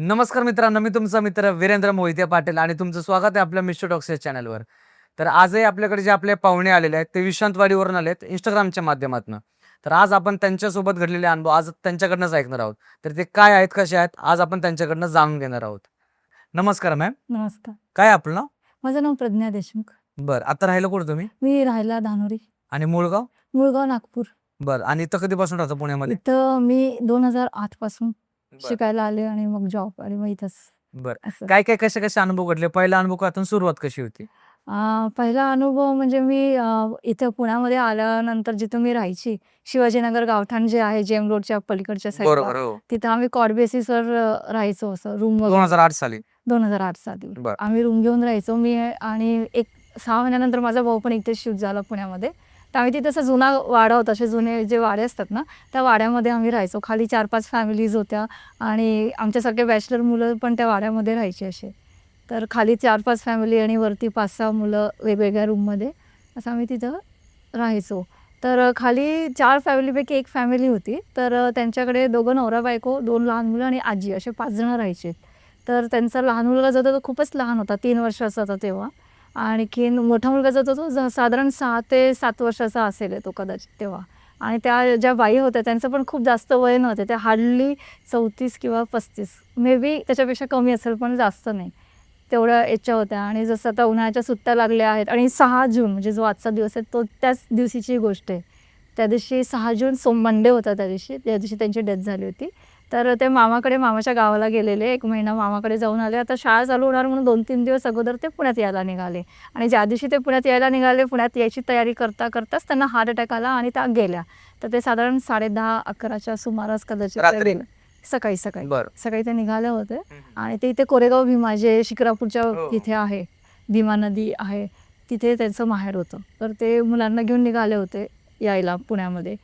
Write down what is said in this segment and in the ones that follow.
नमस्कार मित्रांनो, मी तुमचा मित्र वीरेंद्र मोहिते पाटील आणि तुमचं स्वागत आहे आपल्या मिस्टर टॉक्स या चॅनलवर. तर आजही आपल्याकडे जे आपले पाहुणे आलेले आहेत ते विश्रांतवाडीवरून आलेत Instagramच्या माध्यमातून. तर आज आपण त्यांच्यासोबत घडलेले अनुभव आज त्यांच्याकडनंच ऐकणार आहोत. तर ते काय आहेत, कसे आहेत, आज आपण त्यांच्याकडनं जाणून घेणार आहोत. नमस्कार मॅम. नमस्कार. काय आपलं नाव? माझं नाव प्रज्ञा देशमुख. बरं, आता राहिलं कुठं तुम्ही? मी राहायला धानोरी. आणि मूळ गाव? मुळगाव, नागपूर. बरं, आणि इथं कधीपासून राहता पुण्यामध्ये? इथं मी 2008 पासून बरं. शिकायला आले आणि मग जॉब आणि मग इथंच बरं, असं. काय काय कसे कसे अनुभव घडले? पहिला अनुभवातून सुरुवात कशी होती? पहिला अनुभव म्हणजे मी इथं पुण्यामध्ये आल्यानंतर जिथं मी राहायची, शिवाजीनगर गावठाण जे आहे जेम रोडच्या पलीकडच्या साईडला, बरोबर, हो. तिथं आम्ही कॉट बेसिसवर राहायचो असं रूम वगैरे. 2008 साली. 2008 साली बरं. आम्ही रूम घेऊन राहायचो. मी आणि एक 6 महिन्यानंतर माझा भाऊ पण इथे शिफ्ट झाला पुण्यामध्ये. तर आम्ही तिथे असा जुना वाडा होता, असे जुने जे वाडे असतात ना, त्या वाड्यामध्ये आम्ही राहायचो. खाली 4-5 फॅमिलीज होत्या आणि आमच्यासारखे बॅचलर मुलं पण त्या वाड्यामध्ये राहायचे असे. तर खाली 4-5 फॅमिली आणि वरती 5-6 मुलं वेगवेगळ्या रूममध्ये, असं आम्ही तिथं राहायचो. तर खाली 4 फॅमिलीपैकी एक फॅमिली होती. तर त्यांच्याकडे 2 नवरा-बायको, 2 लहान मुलं आणि आजी असे 5 जण राहायचे. तर त्यांचा लहान मुलगा जो होता तो खूपच लहान होता, 3 वर्षाचा होता तेव्हा. आणखीन मोठा मुलगा जो होता तो साधारण 6 ते 7 वर्षाचा असेल तो कदाचित तेव्हा. आणि त्या ज्या बाई होत्या त्यांचं पण खूप जास्त वय नव्हते, त्या हार्डली 34 किंवा 35, मे बी त्याच्यापेक्षा कमी असेल पण जास्त नाही, तेवढ्या एजच्या होत्या. आणि जसं आता उन्हाळ्याच्या सुट्ट्या लागल्या आहेत आणि 6 जून म्हणजे जो आजचा दिवस आहे तो त्याच दिवशीची गोष्ट आहे. त्या दिवशी 6 जून मंडे होता, त्या दिवशी त्यांची डेथ झाली होती. तर ते मामाच्या गावाला गेलेले, 1 महिना मामाकडे जाऊन आले. आता शाळा चालू होणार म्हणून 2-3 दिवस अगोदर ते पुण्यात यायला निघाले. आणि ज्या दिवशी ते पुण्यात यायला निघाले, पुण्यात यायची तयारी करताच त्यांना हार्ट अटॅक आला आणि त्या गेल्या. तर ते साधारण 10:30-11च्या सुमारास कदाचित रात्री? सकाळी बरं. सकाळी ते निघाले होते. आणि ते इथे कोरेगाव भीमा जे शिक्रापूरच्या हो. तिथे आहे, भीमा नदी आहे, तिथे त्यांचं माहेर होतं. तर ते मुलांना घेऊन निघाले होते यायला पुण्यामध्ये.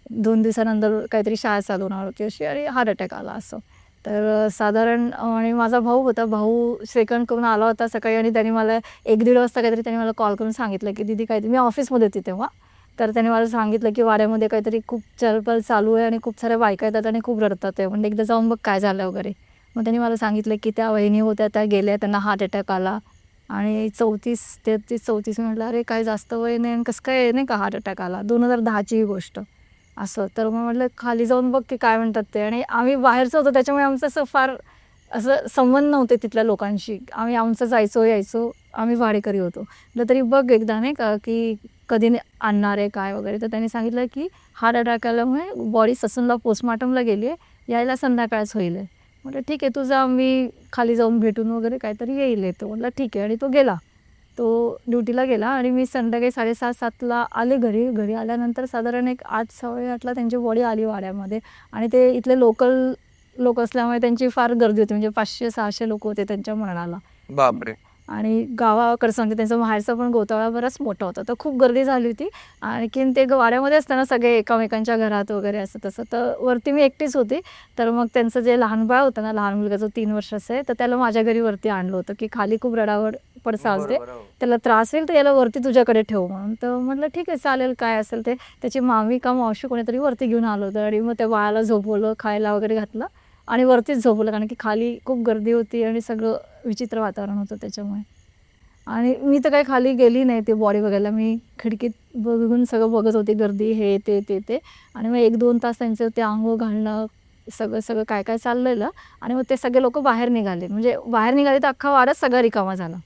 2 दिवसानंतर काहीतरी शाळा चालू होणार होती अशी आणि हार्ट अटॅक आला असं. तर साधारण आणि माझा भाऊ होता, भाऊ सेकंड करून आला होता सकाळी. आणि त्याने मला 1-1:30 वाजता काहीतरी त्याने मला कॉल करून सांगितलं की दीदी काहीतरी, मी ऑफिसमध्ये होती तेव्हा, तर त्याने मला सांगितलं की वाड्यामध्ये काहीतरी खूप चलपल चालू आहे आणि खूप साऱ्या बायका येतात आणि खूप रडतात आहे, म्हणजे एकदा जाऊन बघ काय झालं वगैरे. मग त्यांनी मला सांगितलं की त्या वहिनी होत्या, त्या गेल्या, त्यांना हार्ट अटॅक आला. आणि 33-34 म्हटलं अरे काय जास्त वय नाही आणि कसं काय नाही का हार्ट अटॅक आला, 2010ची ही गोष्ट असं. तर मग म्हटलं खाली जाऊन बघ की काय म्हणतात ते. आणि आम्ही बाहेरचं होतो त्याच्यामुळे आमचं असं फार असं संबंध नव्हते तिथल्या लोकांशी. आम्ही आमचं जायचो यायचो, आम्ही भाडेकरी होतो. म्हटलं तरी बघ एकदा नाही का की कधी आणणार आहे काय वगैरे. तर त्यांनी सांगितलं की हार्ट अटॅक आल्यामुळे बॉडी ससूनला पोस्टमॉर्टमला गेली आहे, यायला संध्याकाळच होईल आहे. म्हटलं ठीक आहे, तुझा मी खाली जाऊन भेटून वगैरे काहीतरी येईल येतो. म्हटलं ठीक आहे. आणि तो गेला, तो ड्युटीला गेला. आणि मी संध्याकाळी 6:30-7ला आले घरी. घरी आल्यानंतर साधारण एक 8-8:15ला त्यांची बॉडी आली वाड्यामध्ये. आणि ते इथले लोकल लोक असल्यामुळे त्यांची फार गर्दी होती, म्हणजे 500-600 लोक होते त्यांच्या मरणाला. बापरे. आणि गावाकडचं म्हणजे त्यांचं माहेरचं पण गोतावळा बराच मोठा होता, तर खूप गर्दी झाली होती. आणखीन ते वाड्यामध्ये असताना सगळे एकामेकांच्या घरात वगैरे असं तसं. तर वरती मी एकटीच होती. तर मग त्यांचं जे लहान बाळ होतं ना, लहान मुलगा जो 3 वर्षाचा आहे, तर त्याला माझ्या घरी वरती आणलं होतं की खाली खूप रडावड चालते, त्याला त्रास होईल तर याला वरती तुझ्याकडे ठेव म्हणून. तर म्हटलं ठीक आहे चालेल, काय असेल ते. त्याची मामी का मावशी कोणीतरी वरती घेऊन आलं होतं. आणि मग त्या बाळाला झोपवलं, खायला वगैरे घातलं आणि वरतीच झोपवलं, कारण की खाली खूप गर्दी होती आणि सगळं विचित्र वातावरण होतं त्याच्यामुळे. आणि मी तर काही खाली गेली नाही ते बॉडी बघायला. मी खिडकीत बघून सगळं बघत होते, गर्दी हे ते. आणि मग 1-2 तास त्यांचं ते अंघोळ घालणं, सगळं काय काय चाललेलं. आणि मग ते सगळे लोक बाहेर निघाले, म्हणजे बाहेर निघाले तर अख्खा वाडाच सगळा रिकामा झाला.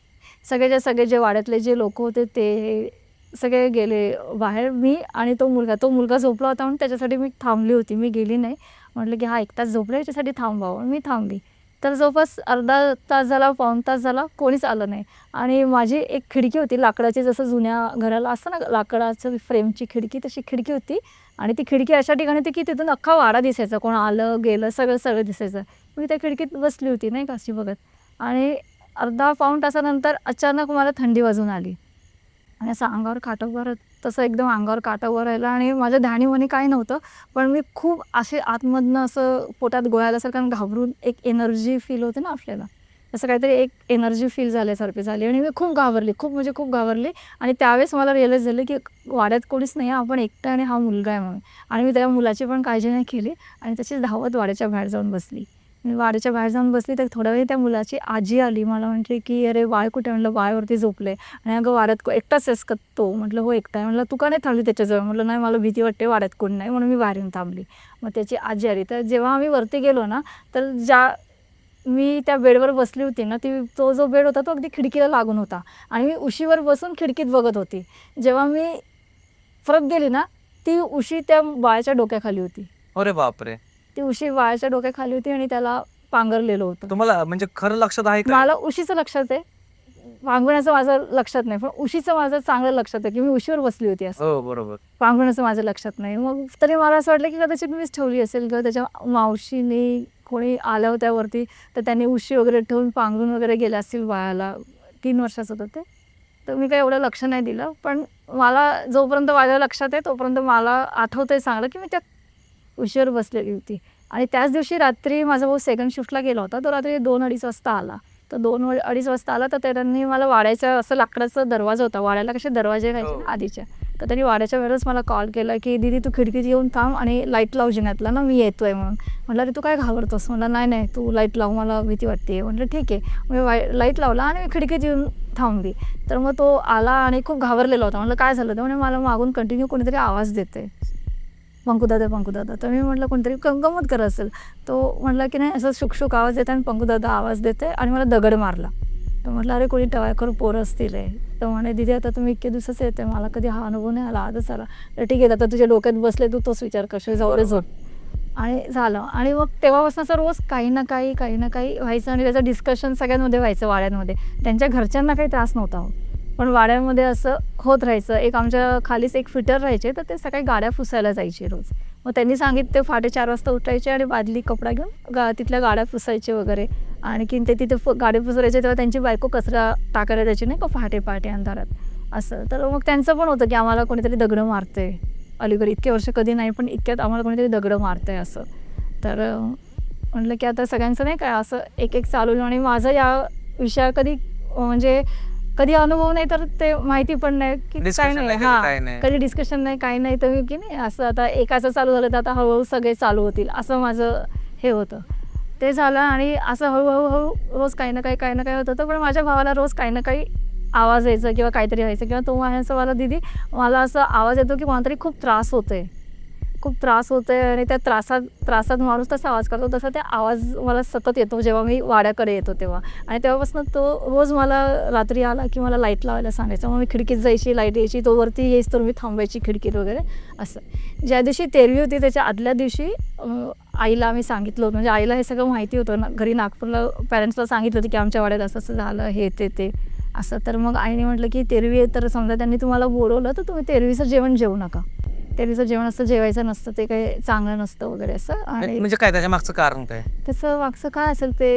सगळे जे वाड्यातले जे लोक होते ते सगळे गेले बाहेर. मी आणि तो मुलगा झोपला होता म्हणून त्याच्यासाठी मी थांबली होती, मी गेली नाही. म्हटलं की हा 1 तास झोपला, याच्यासाठी थांबावं, मी थांबली. तर जवळपास अर्धा तास झाला, पाऊण तास झाला, कोणीच आलं नाही. आणि माझी एक खिडकी होती लाकडाची, जसं जुन्या घराला असतं ना लाकडाचं फ्रेमची खिडकी, तशी खिडकी होती. आणि ती खिडकी अशा ठिकाणी होती की तिथून अख्खा वाडा दिसायचा, कोण आलं गेलं सगळं दिसायचं. मी त्या खिडकीत बसली होती नाही का अशी बघत. आणि अर्धा-पाऊण तासानंतर अचानक मला थंडी वाजून आली आणि असं अंगावर काटा तसं एकदम अंगावर काटा उभा राहिला. आणि माझ्या ध्यानीमनी काही नव्हतं, पण मी खूप असे आतमधनं असं पोटात गोळाल्यासारखं आणि घाबरून एक एनर्जी फील होते ना आपल्याला, असं काहीतरी एक एनर्जी फील झाल्यासारखी झाली. आणि मी खूप घाबरली, खूप घाबरली. आणि त्यावेळेस मला रिअलाईज झालं की वाड्यात कोणीच नाही आहे, आपण एकटं आणि हा मुलगा आहे म्हणून. आणि मी त्या मुलाची पण काळजी नाही केली आणि तशीच धावत वाड्याच्या बाहेर जाऊन बसली. मी वाड्याच्या बाहेर जाऊन बसली तर थोडा वेळ त्या मुलाची आजी आली, मला म्हटली की अरे बाळ कुठे? म्हटलं बाळवरती झोपले. आणि अगं वाड्यात एकटाच आहेस का? तो म्हटलं हो एकटा आहे. म्हटलं तू का नाही थांबली त्याच्याजवळ? म्हटलं नाही मला भीती वाटते, वाड्यात कोण नाही म्हणून मी बाहेर येऊन थांबली. मग त्याची आजी आली. तर जेव्हा आम्ही वरती गेलो ना, तर मी त्या बेडवर बसली होती ना, तो जो बेड होता तो अगदी खिडकीला लागून होता आणि मी उशीवर बसून खिडकीत बघत होती. जेव्हा मी परत गेली ना, ती उशी त्या बाळाच्या डोक्याखाली होती. अरे बापरे! ती उशी बाळाच्या डोक्याखाली होती आणि त्याला पांघरलेलं होतं. तुम्हाला म्हणजे खरं लक्षात आहे का? मला उशीचं लक्षात आहे, पांघरण्याचं माझं लक्षात नाही. पण उशीचं माझं चांगलं लक्षात आहे की मी उशीवर बसली होती असं. हो, बरोबर. पांघरण्याचं माझं लक्षात नाही. मग तरी मला असं वाटलं की कदाचित मीच ठेवली असेल किंवा त्याच्या मावशीने कोणी आल्या होत्या वरती, तर त्यांनी उशी वगैरे ठेवून पांघरून वगैरे गेल्या असतील बाळाला. 3 वर्षाचं होतं ते. तर मी काही एवढं लक्ष नाही दिलं. पण मला जोपर्यंत माझ्या लक्षात आहे तोपर्यंत मला आठवतंय चांगलं की मी त्या उशीवर बसलेली होती. आणि त्याच दिवशी रात्री माझा भाऊ सेकंड शिफ्टला गेला होता. तो रात्री 2-2:30 वाजता आला. तर 2-2:30 वाजता आला तर त्यांनी मला वाड्याच्या असं लाकडाचा दरवाजा होता. वाड्याला कसे दरवाजे राहायचे ना आधीच्या. तर त्यांनी वाड्याच्या वेळेस मला कॉल केला की दीदी तू खिडकीत येऊन थांब आणि लाईट लाव जिन्यातला ना, मी येतोय म्हणून. म्हटलं अरे तू काय घाबरतोस? म्हटलं नाही नाही तू लाईट लाव, मला भीती वाटते. म्हटलं ठीक आहे. मी लाईट लावला आणि मी खिडकीत येऊन थांबली. तर मग तो आला आणि खूप घाबरलेला होता. म्हटलं काय झालं? तर म्हणे मला मागून कंटिन्यू कोणीतरी आवाज देते, पंकुदादा पंकुदादा. तर मी म्हटलं कोणतरी गंमत करत असेल. तो म्हटला की नाही असं शुकशुक आवाज देते आणि पंकुदादा आवाज देते आणि मला दगड मारला. तर म्हटलं अरे कोणी टवाळखोर पोरं असतील आहे. तर म्हणे दीदी आता तुम्ही इतके दिवसच येते, मला कधी हा अनुभव नाही आला, आजच आला. तर ठीक आहे आता तुझ्या डोक्यात बसले तू तोच विचार करशील, जाऊ दे झोप. आणि झालं. आणि मग तेव्हापासून असं रोज काही ना काही व्हायचं आणि त्याचं डिस्कशन सगळ्यांमध्ये व्हायचं वाड्यांमध्ये. त्यांच्या घरच्यांना काही त्रास नव्हता होत, पण वाड्यामध्ये असं होत राहायचं. एक आमच्या खालीच एक फिटर राहायचे, तर ते सकाळी गाड्या पुसायला जायचे रोज. मग त्यांनी सांगितलं ते 4:30 वाजता उठायचे आणि बादली कपडा घेऊन तिथल्या गाड्या पुसायचे वगैरे. आणखीन ते तिथे गाडी पुसवायचे तेव्हा त्यांची बायको कचरा टाकायला द्यायची नाही का पहाटे अंधारात असं. तर मग त्यांचं पण होतं की आम्हाला कोणीतरी दगडं मारतंय. अलीकडे इतके वर्ष कधी नाही, पण इतक्यात आम्हाला कोणीतरी दगडं मारतंय असं. तर म्हटलं की आता सगळ्यांचं नाही काय असं एक चालू. आणि माझं या विषयावर कधी अनुभव नाही, तर ते माहिती पण नाही की काय नाही. हां, कधी डिस्कशन नाही, काही नाही. तर की नाही असं आता एकाचं चालू झालं तर आता हळूहळू सगळे चालू होतील असं माझं हे होतं. ते झालं आणि असं हळूहळू रोज काही ना काही होत होतं. पण माझ्या भावाला रोज काही ना काही आवाज यायचा किंवा काहीतरी व्हायचं किंवा तो म्हणायचा मला दीदी मला असं आवाज येतो की कोणातरी खूप त्रास होतोय आणि त्या त्रासात माणूस तसा आवाज करतो तसा त्या आवाज मला सतत येतो जेव्हा मी वाड्याकडे येतो तेव्हा. आणि तेव्हापासून तो रोज मला रात्री आला की मला लाईट लावायला सांगायचा. मग मी खिडकीत जायची, लाईट यायची, तो वरती येईस तर मी थांबायची खिडकीत वगैरे असं. ज्या दिवशी तेरवी होती त्याच्या आदल्या दिवशी आईला आम्ही सांगितलं होतं, म्हणजे आईला हे सगळं माहिती होतं ना, घरी नागपूरला पॅरेंट्सला सांगितलं होतं की आमच्या वाड्यात असं झालं हे ते असं. तर मग आईने म्हटलं की तेरवी आहे तर समजा त्यांनी तुम्हाला बोलवलं तर तुम्ही तेरवीचं जेवण जेवू नका. तेरवीचं जेवण असं जेवायचं नसतं, ते काही चांगलं नसतं वगैरे असं. आणि म्हणजे काय त्याच्या मागचं कारण काय? त्याचं मागचं काय असेल ते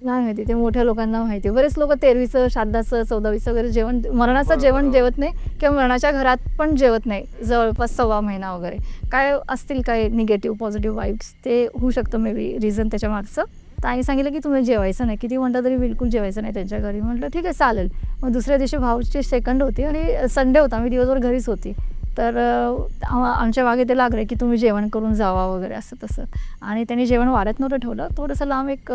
नाही माहिती, ते मोठ्या लोकांना माहिती. बरेच लोक तेरवीचं, श्राद्धाचं, 14वीचं वगैरे जेवण, मरणाचं जेवण जेवत नाही किंवा मरणाच्या घरात पण जेवत नाही जवळपास 1.25 महिना वगैरे. काय असतील काय निगेटिव्ह पॉझिटिव्ह वाईब्स, ते होऊ शकतं मे बी रिझन त्याच्या मागचं. तर आई सांगितलं की तुम्ही जेवायचं नाही, किती म्हणता तरी बिलकुल जेवायचं नाही त्यांच्या घरी. म्हटलं ठीक आहे चालेल. मग दुसऱ्या दिवशी भाऊची सेकंड होती आणि संडे होता, मी दिवसभर घरीच होती. तर आमच्या मागे ते लागले की तुम्ही जेवण करून जावा वगैरे असं तसं. आणि त्यांनी जेवण वाड्यात नव्हतं ठेवलं, थोडंसं लांब एक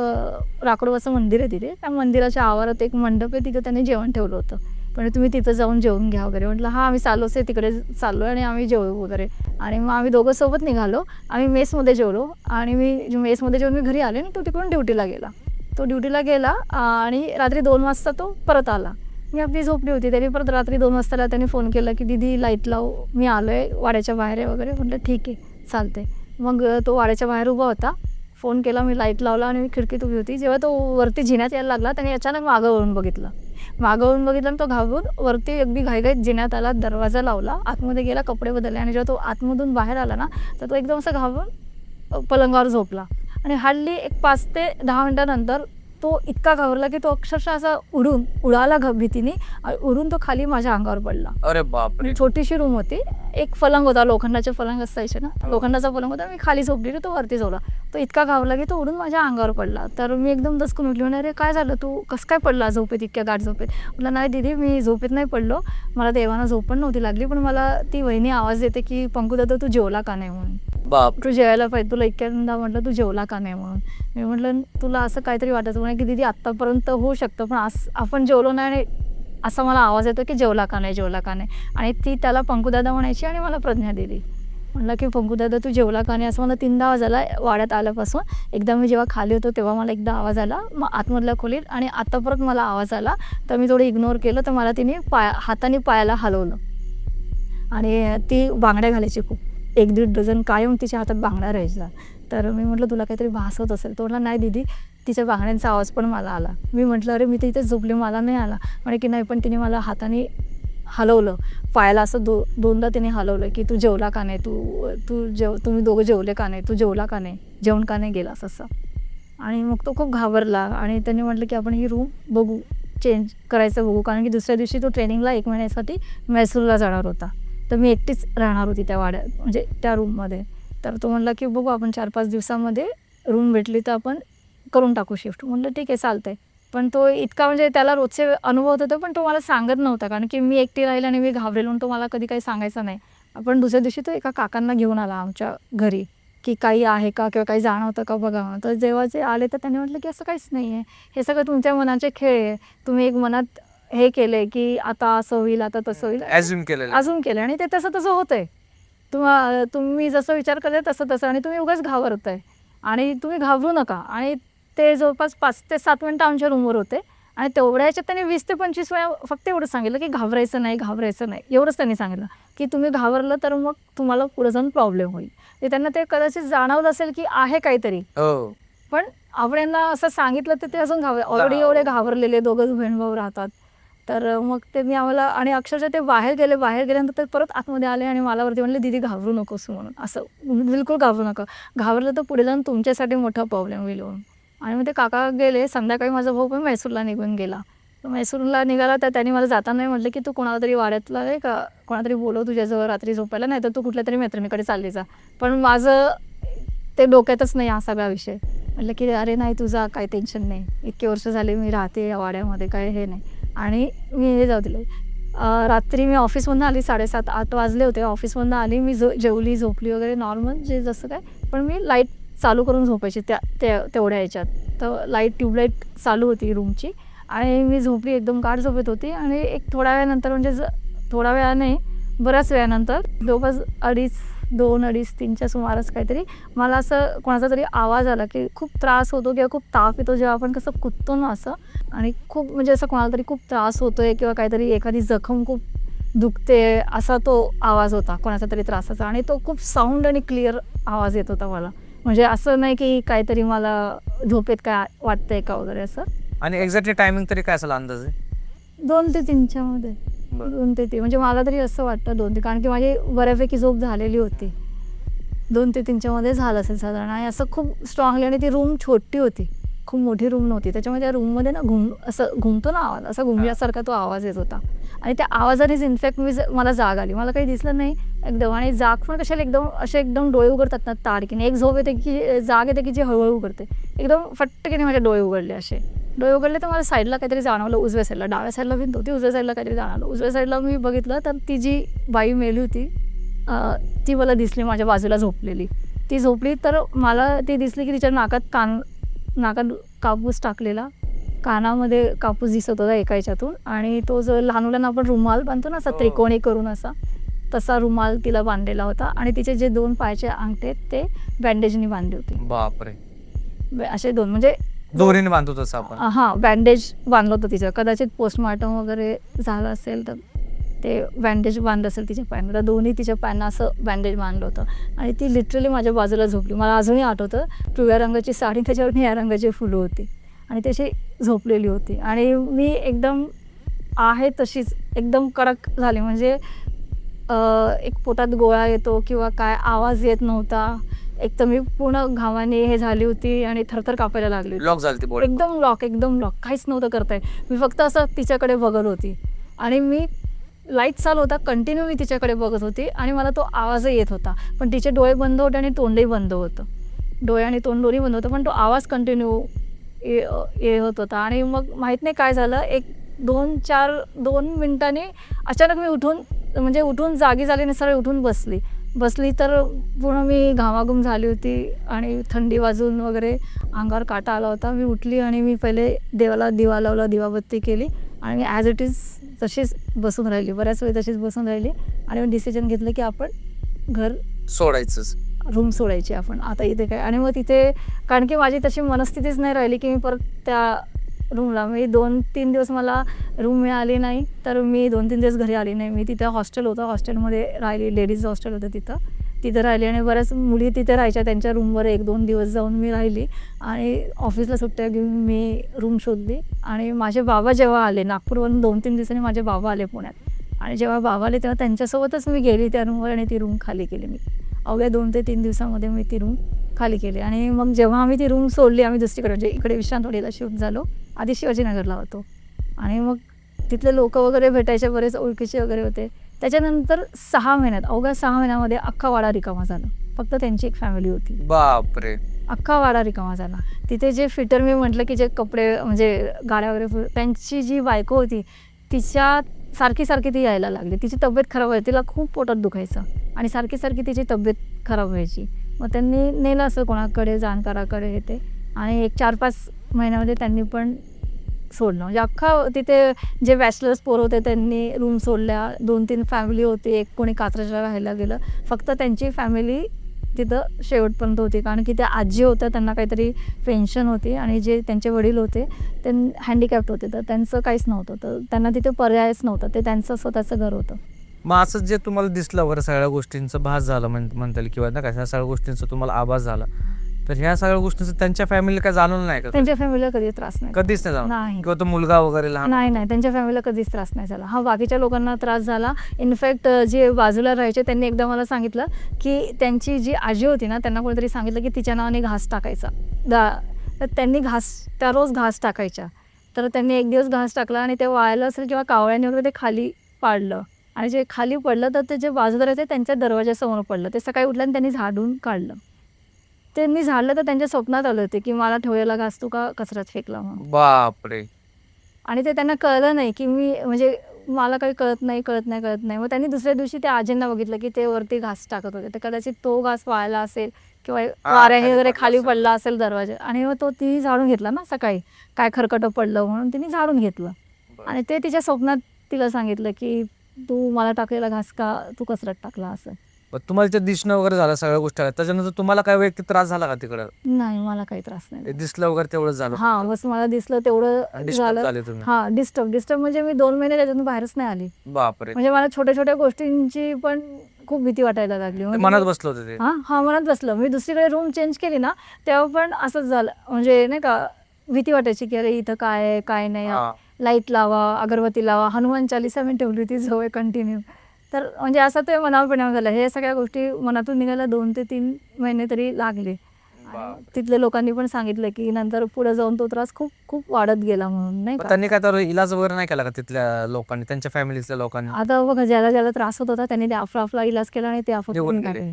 राकडोबाचं मंदिर आहे तिथे, त्या मंदिराच्या आवारात एक मंडप आहे, तिथं त्यांनी जेवण ठेवलं होतं. पण तुम्ही तिथं जाऊन जेवून घ्या वगैरे. म्हटलं हां आम्ही चाललोच आहे, तिकडे चाललो आणि आम्ही जेवू वगैरे. आणि मग आम्ही दोघं सोबत निघालो. आम्ही मेसमध्ये जेवलो आणि मी मेसमध्ये जेवून मी घरी आले आणि तो तिकडून ड्युटीला गेला आणि रात्री 2 वाजता तो परत आला. मी आपली झोपली होती. त्यांनी परत रात्री 2 वाजता त्यांनी फोन केला की दीदी लाईट लाव, मी आलो आहे वाड्याच्या बाहेर आहे वगैरे. म्हटलं ठीक आहे चालते. मग तो वाड्याच्या बाहेर उभा होता, फोन केला, मी लाईट लावला आणि मी खिडकीत उभी होती. जेव्हा तो वरती जिन्यात यायला लागला त्याने अचानक मागं वळून बघितलं आणि तो घाबरून वरती अगदी घाईघाईत जिन्यात आला, दरवाजा लावला, आतमध्ये गेला, कपडे बदलले. आणि जेव्हा तो आतमधून बाहेर आला ना, तर तो एकदम असं घाबरून पलंगावर झोपला. आणि हार्डली एक 5 ते 10 मिनटानंतर तो इतका घाबरला की तो अक्षरशः असा उडाला भीतीने, उडून तो खाली माझ्या अंगावर पडला. अरे बापरे! छोटीशी रूम होती, एक पलंग होता, लोखंडाचे पलंग असायचे ना, लोखंडाचा पलंग होता. मी खाली झोपली, तो वरती झोपला. तो इतका घाबरला की तो उडून माझ्या अंगावर पडला. तर मी एकदम दचकून उठली. म्हणे अरे काय झालं, तू कसं काय पडला झोपेत, इतक्या गाठ झोपेत? म्हटलं नाही दीदी मी झोपेत नाही पडलो, मला देवानं झोप पण नव्हती लागली, पण मला ती वहिनी आवाज देते की पंकुदादा तू जेवला का नाही म्हणून. बाप तू जेवायला पाहिजे, तुला इतक्यांदा म्हटलं तू जेवला का नाही म्हणून. मी म्हटलं तुला असं काहीतरी वाटायचं म्हणे की दीदी आत्तापर्यंत होऊ शकतं पण आपण जेवलो नाही आणि असा मला आवाज येतो की जेवला का नाही जेवला का नाही. आणि ती त्याला पंकुदादा म्हणायची आणि मला प्रज्ञा दिली. म्हटलं की पंकुदादा तू जेवला का नाही असं मला 3दा आवाज आला वाड्यात आल्यापासून. एकदा मी जेव्हा खाली होतो तेव्हा मला एकदा आवाज आला मग आतमधल्या खोलीत आणि आता परत मला आवाज आला. तर मी थोडं इग्नोर केलं तर मला तिने हाताने पायाला हलवलं आणि ती बांगड्या घालायची खूप 1-1.5 डझन कायम तिच्या हातात बांगड्या राहायच्या. तर मी म्हटलं तुला काहीतरी भास होत असेल. तो म्हटला नाही दीदी तिच्या बांगड्यांचा आवाज पण मला आला. मी म्हटलं अरे मी तर इथे झोपले मला नाही आला. म्हणे की नाही पण तिने मला हाताने हलवलं पायाला असं 2दा तिने हलवलं की तू जेवला का नाही तुम्ही दोघं जेवले का नाही तू जेवला का नाही जेवण का नाही गेलास असं. आणि मग तो खूप घाबरला आणि त्यांनी म्हटलं की आपण ही रूम बघू चेंज करायचं बघू कारण की दुसऱ्या दिवशी तो ट्रेनिंगला 1 महिन्यासाठी मैसूरला जाणार होता. तर मी एकटीच राहणार होती त्या वाड्यात म्हणजे त्या रूममध्ये. तर तो म्हटला की बघू आपण 4-5 दिवसामध्ये रूम भेटली तर आपण करून टाकू शिफ्ट. म्हटलं ठीक आहे चालतंय. पण तो इतका म्हणजे त्याला रोजचे अनुभव होते पण तो मला सांगत नव्हता कारण की मी एकटी राहील आणि मी घाबरेल म्हणून तो मला कधी काही सांगायचा नाही. आपण दुसऱ्या दिवशी तो एका काकांना घेऊन आला आमच्या घरी की काही आहे का किंवा काही जाणवतं का बघा. तर जेव्हा जे आले तर त्यांनी म्हटलं की असं काहीच नाही आहे हे सगळं तुमच्या मनाचे खेळ आहे. तुम्ही एक मनात हे केलंय की आता असं होईल आता तसं होईल ॲझ्युम केलेलं अजून केलं आणि ते तसं होतंय. तुम्ही जसं विचार करताय तसं आणि तुम्ही उगाच घाबरताय आणि तुम्ही घाबरू नका. आणि ते जवळपास 5 ते 7 मिनटं आमच्या रूमवर होते आणि तेवढ्या ह्याच्यात त्यांनी 20 ते 25 वेळा फक्त एवढंच सांगितलं की घाबरायचं नाही एवढंच त्यांनी सांगितलं की तुम्ही घाबरलं तर मग तुम्हाला पुढे जाऊन प्रॉब्लेम होईल. ते त्यांना ते कदाचित जाणवलं असेल की आहे काहीतरी हो पण आपण यांना असं सांगितलं तर ते अजून ऑलरेडी एवढे घाबरलेले दोघंच बहीण भाऊ राहतात. तर मग त्यांनी आम्हाला आणि अक्षरशः ते बाहेर गेल्यानंतर ते परत आतमध्ये आले आणि मला वरती म्हणले दीदी घाबरू नकोस म्हणून. असं बिलकुल घाबरू नका घाबरलं तर पुढे जाऊन तुमच्यासाठी मोठा प्रॉब्लेम होईल म्हणून. आणि मग ते काका गेले. संध्याकाळी माझा भाऊ पण मैसूरला निघून गेला. तर मैसूरला निघाला तर त्यांनी मला जाताना म्हटलं की तू कोणाला तरी वाड्यातला आहे का कोणातरी बोलव तुझ्याजवळ रात्री झोपायला नाही तर तू कुठल्या तरी मैत्रिणीकडे चालली जा. पण माझं ते डोक्यातच नाही हा सगळा विषय. म्हटलं की अरे नाही तुझा काही टेन्शन नाही इतके वर्ष झाले मी राहते या वाड्यामध्ये काय हे नाही. आणि मी हे जाऊ दिलं. रात्री मी ऑफिसमधून आली 7:30-8 वाजले होते. ऑफिसमधून आली मी जेवली झोपली वगैरे नॉर्मल जे जसं काय. पण मी लाईट चालू करून झोपायची तेवढ्या ह्याच्यात. तर ट्यूबलाईट चालू होती रूमची आणि मी झोपली एकदम गाढ झोपेत होती. आणि एक थोड्या वेळानंतर म्हणजे थोड्या वेळाने बऱ्याच वेळानंतर जवळपास 2-2:30-3च्या सुमारास काहीतरी मला असं कोणाचा तरी आवाज आला की खूप त्रास होतो किंवा खूप ताप येतो जेव्हा आपण कसं कुदतो ना असं. आणि खूप म्हणजे असं कोणाला तरी खूप त्रास होतोय किंवा काहीतरी एखादी जखम खूप दुखते असा तो आवाज होता कोणाचा तरी त्रासाचा. आणि तो खूप साऊंड आणि क्लिअर आवाज येत होता मला. म्हणजे असं नाही की काहीतरी मला झोपेत काय वाटतंय का वगैरे असं. आणि एक्झॅक्टली टायमिंग तरी काय असेल अंदाजे 2 ते 3च्या मध्ये 2 ते 3 म्हणजे मला तरी असं वाटतं 2 ते कारण की माझी बऱ्यापैकी झोप झालेली होती. 2 ते 3च्या मध्ये झालं असेल साधारण. आणि असं खूप स्ट्रॉंगली आणि ती रूम छोटी होती खूप मोठी रूम नव्हती. त्याच्यामध्ये त्या रूममध्ये ना असं घुमतो ना आवाज असा घुमल्यासारखा तो आवाज येत होता. आणि त्या आवाजानेच इनफॅक्ट मला जाग आली. मला काही दिसलं नाही एकदम. आणि जाग पण कशाला एकदम डोळे उघडतात ना ताडकीने. एक झोप येते की जाग येते की जी हळूहळू उघडते. एकदम फटकेने माझे डोळे उघडले असे. डोळे उघडले तर मला साईडला काहीतरी जाणवलं उजव्या साईडला. डाव्या साईडला भिंत होती उजव्या साईडला काहीतरी जाणवलं. उजव्या साईडला मी बघितलं तर ती जी बाई मेली होती ती मला दिसली माझ्या बाजूला झोपलेली. ती झोपली तर मला ती दिसली की तिच्या नाकात कापूस टाकलेला कानामध्ये कापूस दिसत होता एका ह्याच्यातून. आणि तो जो लहान मुलांना आपण रुमाल बांधतो ना असा त्रिकोणी करून तसा रुमाल तिला बांधलेला होता. आणि तिचे जे 2 पायाचे अंगठे ते बँडेजनी बांधले होते. बापरे असे 2 म्हणजे दोरीने बांधतो तसं आपण. हां बँडेज बांधलं होतं तिचं. कदाचित पोस्टमॉर्टम वगैरे झालं असेल तर ते बँडेज बांधलं असेल तिच्या पायांना. तर दोन्ही तिच्या पायांना असं बँडेज बांधलं होतं. आणि ती लिटरली माझ्या बाजूला झोपली. मला अजूनही आठवतं पिवळ्या रंगाची साडी त्याच्यावर निळ्या रंगाची फुलं होती आणि तशी झोपलेली होती. आणि मी एकदम आहे तशीच एकदम कडक झाली. म्हणजे एक पोटात गोळा येतो किंवा काय आवाज येत नव्हता. एक तर मी पूर्ण घामाने हे झाली होती आणि थरथर कापायला लागली. लॉक झाली ती बॉडी. एकदम लॉक काहीच नव्हतं करता येत. मी फक्त असं तिच्याकडे बघत होती आणि मी लाईट चालू होता कंटिन्यू मी तिच्याकडे बघत होती आणि मला तो आवाजही येत होता. पण तिचे डोळे बंद होते आणि तोंडही बंद होतं. डोळे आणि तोंड दोन्ही बंद होतं पण तो आवाज कंटिन्यू होत होता. आणि मग माहीत नाही काय झालं 2 मिनिटांनी अचानक मी उठून म्हणजे उठून जागी झाली आणि सरळ उठून बसली तर पूर्ण मी घामाघूम झाली होती आणि थंडी वाजून वगैरे अंगावर काटा आला होता. मी उठली आणि मी पहिले देवाला दिवा लावला, दिवाबत्ती केली आणि मी ॲज इट इज तशीच बसून राहिली, बऱ्याच वेळ तशीच बसून राहिली आणि मी डिसिजन घेतलं की आपण घर सोडायचंच. रूम सोडायची आपण आता इथे काय. आणि मग तिथे कारण की माझी तशी मनस्थितीच नाही राहिली की मी परत त्या रूमला, मी 2-3 दिवस मला रूम मिळाली नाही, तर मी 2-3 दिवस घरी आली नाही. मी तिथं हॉस्टेल होतं, हॉस्टेलमध्ये राहिली, लेडीज हॉस्टेल होतं तिथं राहिली आणि बऱ्याच मुली तिथे राहायच्या, त्यांच्या रूमवर 1-2 दिवस जाऊन मी राहिली आणि ऑफिसला सुट्ट्या घेऊन मी रूम शोधली. आणि माझे बाबा जेव्हा आले नागपूरवरून 2-3 दिवसांनी माझे बाबा आले पुण्यात आणि जेव्हा बाबा आले तेव्हा त्यांच्यासोबतच मी गेली त्या रूमवर आणि ती रूम खाली केली मी. अवघ्या 2 ते 3 दिवसामध्ये मी ती रूम खाली केली. आणि मग जेव्हा आम्ही ती रूम सोडली, आम्ही दुसरीकडे म्हणजे इकडे विश्रांतवाडीला शिफ्ट झालो, आधी शिवाजीनगरला होतो. आणि मग तिथले लोक वगैरे भेटायचे, बरेच ओळखीचे वगैरे होते. त्याच्यानंतर 6 महिन्यात, अवघ्या 6 महिन्यामध्ये अख्खा वाडा रिकामा झाला. फक्त त्यांची एक फॅमिली होती. बापरे. अख्खा वाडा रिकामा झाला. तिथे जे फिटर मी म्हटलं की जे कपडे म्हणजे गाड्या वगैरे, त्यांची जी बायको होती तिच्या सारखी ती यायला लागली. तिची तब्येत खराब व्हायची, तिला खूप पोटात दुखायचं आणि सारखी तिची तब्येत खराब व्हायची. मग त्यांनी नेलं असं कोणाकडे, जाणकाराकडे येते आणि एक 4-5 महिन्यामध्ये त्यांनी पण सोडलं. म्हणजे अख्खा तिथे जे बॅचलर्स पोर होते त्यांनी रूम सोडल्या, 2-3 फॅमिली होती, एक कोणी कात्रजला राहायला गेलं. फक्त त्यांची फॅमिली तिथं शेवटपर्यंत होती, कारण की त्या आजी होत्या, त्यांना काहीतरी पेन्शन होती आणि जे त्यांचे वडील होते ते हँडिकॅप्ट होते, तर त्यांचं काहीच नव्हतं, तर त्यांना तिथे पर्यायच नव्हता, ते त्यांचं स्वतःचं घर होतं. मग असं जे तुम्हाला दिसलं वगैरे सगळ्या गोष्टींचा भास झाला म्हणता येईल किंवा ना काय, ह्या सगळ्या गोष्टींचा तुम्हाला आभास झाला, तर ह्या सगळ्या गोष्टींचं त्यांच्या फॅमिलीला काय जाणवलं नाही का? त्यांच्या फॅमिलीला कधी त्रास नाही, कधीच नाही जाणवलं? नाही किंवा तो मुलगा वगैरे लहान? नाही, त्यांच्या फॅमिलीला कधीच त्रास नाही झाला. हा, बाकीच्या लोकांना त्रास झाला. इनफॅक्ट जे बाजूला राहायचे त्यांनी एकदा मला सांगितलं की त्यांची जी आजी होती ना, त्यांना कोणीतरी सांगितलं की तिच्या नावाने घास टाकायचा, तर त्यांनी त्या रोज घास टाकायच्या. तर त्यांनी एक दिवस घास टाकला आणि ते वाळलं असेल किंवा कावळ्याने वगैरे ते खाली पाडलं आणि जे खाली पडलं तर ते जे बाजूला राहायचे त्यांच्या दरवाजासमोर पडलं. ते सकाळी उठल्याने त्यांनी झाडून काढलं. त्यांनी झाडलं तर त्यांच्या स्वप्नात आलं होते की मला ठेवलेला घास तू का कचऱ्यात फेकला म्हणून. बापरे. आणि ते त्यांना कळलं नाही की मी म्हणजे मला काही कळत नाही. मग त्यांनी दुसऱ्या दिवशी त्या आजींना बघितलं की ते वरती घास टाकत होते, तर कदाचित तो घास वाळला असेल किंवा वाऱ्याने वगैरे खाली पडला असेल दरवाजा. आणि मग तो ती झाडून घेतला ना सकाळी, काय खरकटं पडलं म्हणून तिने झाडून घेतलं. आणि ते तिच्या स्वप्नात तिला सांगितलं की तू मला टाकलेला घास का तू कचऱ्यात टाकला असं. तुम्हाला ते दिसणं वगैरे झालं, सगळ्या गोष्टी आल्या, त्याच्यानंतर तुम्हाला काय वैयक्तिक त्रास झाला का तिकडं? नाही, मला काही त्रास नाही. ते दिसलं वगैरे तेवढंच झालं? हा, बस मला दिसलं तेवढं झालं. हा, डिस्टर्ब म्हणजे मी 2 महिने त्याच्यातून बाहेरच नाही आली. बापरे. म्हणजे मला छोट्या गोष्टींची पण खूप भीती वाटायला लागली. मनात बसलं होतं ते? हा, मनात बसलं. मी दुसरीकडे रूम चेंज केली ना तेव्हा पण असंच झालं. म्हणजे नाही का, भीती वाटायची की अरे इथं काय आहे काय नाही. लाईट लावा, अगरबत्ती लावा, हनुमान चालीसा मी ठेवली होती जवळ कंटिन्यू. तर म्हणजे असं ते मनावर परिणाम झाला. हे सगळ्या गोष्टी मनातून निघायला 2 ते 3 महिने तरी लागले. तिथल्या लोकांनी पण सांगितलं की नंतर पुढे जाऊन तो त्रास खूप खूप वाढत गेला म्हणून, नाही का. त्यांनी काय तर इलाज वगैरे नाही केला का तिथल्या लोकांनी, त्यांच्या फॅमिलीतल्या लोकांनी? आता बघा, ज्याला त्रास होत होता त्यांनी ते आपला इलाज केला आणि ते आपोआप गेले.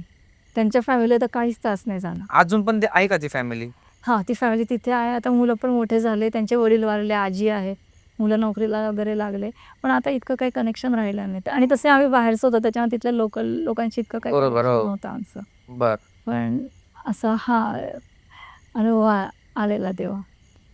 त्यांच्या फॅमिलीला तर काहीच त्रास नाही झाला. अजून पण ते आहे का ती फॅमिली? हा, ती फॅमिली तिथे आहे. आता मुलं पण मोठे झाले, त्यांचे वडील वारले, आजी आहे, मुलं नोकरीला वगैरे लागले, पण आता इतकं काही कनेक्शन राहिलं नाही. आणि तसे आम्ही बाहेरचं होतो त्याच्यामुळे तिथल्या लोकल लोकांशी इतकं काही नव्हतं आमचं. पण असं हा अनुभव आलेला तेव्हा.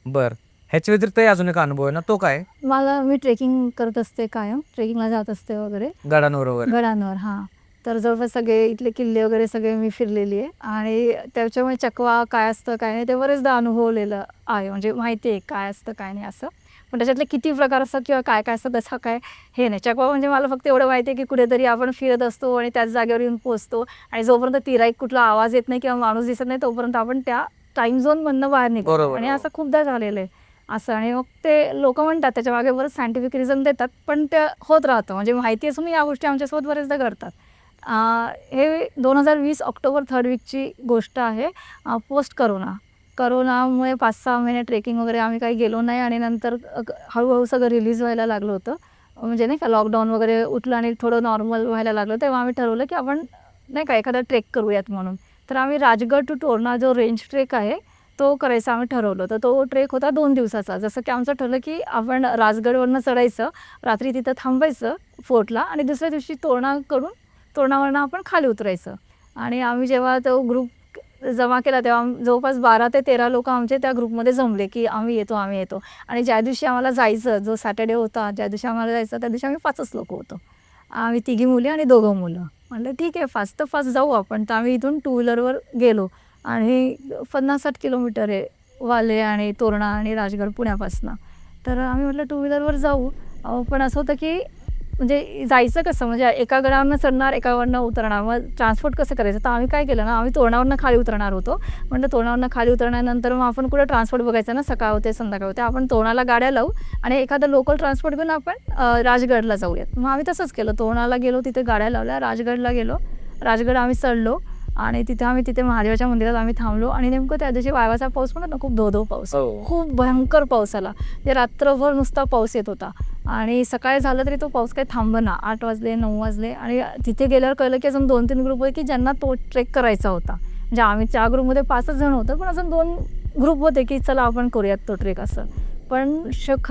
बर, ह्याच्या व्यतिरिक्त अजून एक अनुभव आहे ना, तो काय? मी ट्रेकिंग करत असते, कायम ट्रेकिंगला जात असते वगैरे, गडांवर. हा, तर जवळपास सगळे इथले किल्ले वगैरे सगळे मी फिरलेली आहे आणि त्याच्यामुळे चकवा काय असतं काय नाही ते बरेचदा अनुभवलेलं आहे. म्हणजे माहिती आहे काय असतं काय नाही असं, पण त्याच्यातले किती प्रकार असतात किंवा काय काय असतं तसं काय हे नाही. चकवा म्हणजे मला फक्त एवढं माहिती आहे की कुठेतरी आपण फिरत असतो आणि त्याच जागेवर येऊन पोचतो आणि जोपर्यंत तिराईक कुठला आवाज येत नाही किंवा माणूस दिसत नाही तोपर्यंत आपण त्या टाइम झोनमधनं बाहेर निघतो. आणि असं खूपदा झालेलं आहे असं. आणि मग ते लोक म्हणतात त्याच्या मागे बरंच सायंटिफिक रिझन देतात, पण ते होत राहतं. म्हणजे माहिती असून या गोष्टी आमच्यासोबत बरेचदा घडतात. हे 2020 ऑक्टोबर 3rd वीकची गोष्ट आहे. पोस्ट करोनामुळे 5-6 महिने ट्रेकिंग वगैरे आम्ही काही गेलो नाही आणि नंतर हळूहळू सगळं रिलीज व्हायला लागलं होतं. म्हणजे नाही का, लॉकडाऊन वगैरे उठलं आणि थोडं नॉर्मल व्हायला लागलं, तेव्हा आम्ही ठरवलं की आपण नाही का एखादा ट्रेक करूयात म्हणून. तर आम्ही राजगड टू तोरणा जो रेंज ट्रेक आहे तो करायचा आम्ही ठरवलं. तर तो ट्रेक होता 2 दिवसाचा. जसं की आमचं ठरलं की आपण राजगडवरनं चढायचं, रात्री तिथं थांबायचं फोर्टला आणि दुसऱ्या दिवशी तोरणा करून तोरणावरनं आपण खाली उतरायचं. आणि आम्ही जेव्हा तो ग्रुप जमा केला तेव्हा जवळपास 12 ते 13 लोकं आमचे त्या ग्रुपमध्ये जमले की आम्ही येतो, आम्ही येतो. आणि ज्या दिवशी आम्हाला जायचं, जो सॅटर्डे होता, ज्या दिवशी आम्हाला जायचं त्या दिवशी आम्ही 5च लोकं होतो. आम्ही 3 मुली आणि 2 मुलं. म्हटलं ठीक आहे, फास्ट तर फास्ट जाऊ आपण. तर आम्ही इथून 2 व्हीलरवर गेलो आणि 50-60 किलोमीटर आहे वाले आणि तोरणा आणि राजगड पुण्यापासून. तर आम्ही म्हटलं 2 व्हीलरवर जाऊ. पण असं होतं की म्हणजे जायचं कसं, म्हणजे एका गडावरनं चढणार, एकावरनं उतरणार, मग ट्रान्सपोर्ट कसं करायचं. तर आम्ही काय केलं ना, आम्ही तोरणावरनं खाली उतरणार होतो. म्हटलं तोरणावरनं खाली उतरल्यानंतर मग आपण कुठं ट्रान्सपोर्ट बघायचं ना, सकाळ होते संध्याकाळ होते, आपण तोरणाला गाड्या लावू आणि एखादं लोकल ट्रान्सपोर्ट घेऊन आपण राजगडला जाऊयात. मग आम्ही तसंच केलं, तोरणाला गेलो, तिथे गाड्या लावल्या, राजगडला गेलो. राजगड आम्ही चढलो आणि तिथे महादेवाच्या मंदिरात आम्ही थांबलो. आणि नेमकं त्या दिवशी वाळवाचा पाऊस म्हणत ना, खूप धो पाऊस, खूप भयंकर पाऊस आला. ते रात्रभर नुसता पाऊस येत होता आणि सकाळी झालं तरी तो पाऊस काही थांबना. 8 वाजले, 9 वाजले आणि तिथे गेल्यावर कळलं की अजून 2-3 ग्रुप होते की ज्यांना तो ट्रेक करायचा होता. म्हणजे आम्ही त्या ग्रुपमध्ये 5च जण होतो, पण अजून 2 ग्रुप होते की चला आपण करूयात तो ट्रेक असं. पण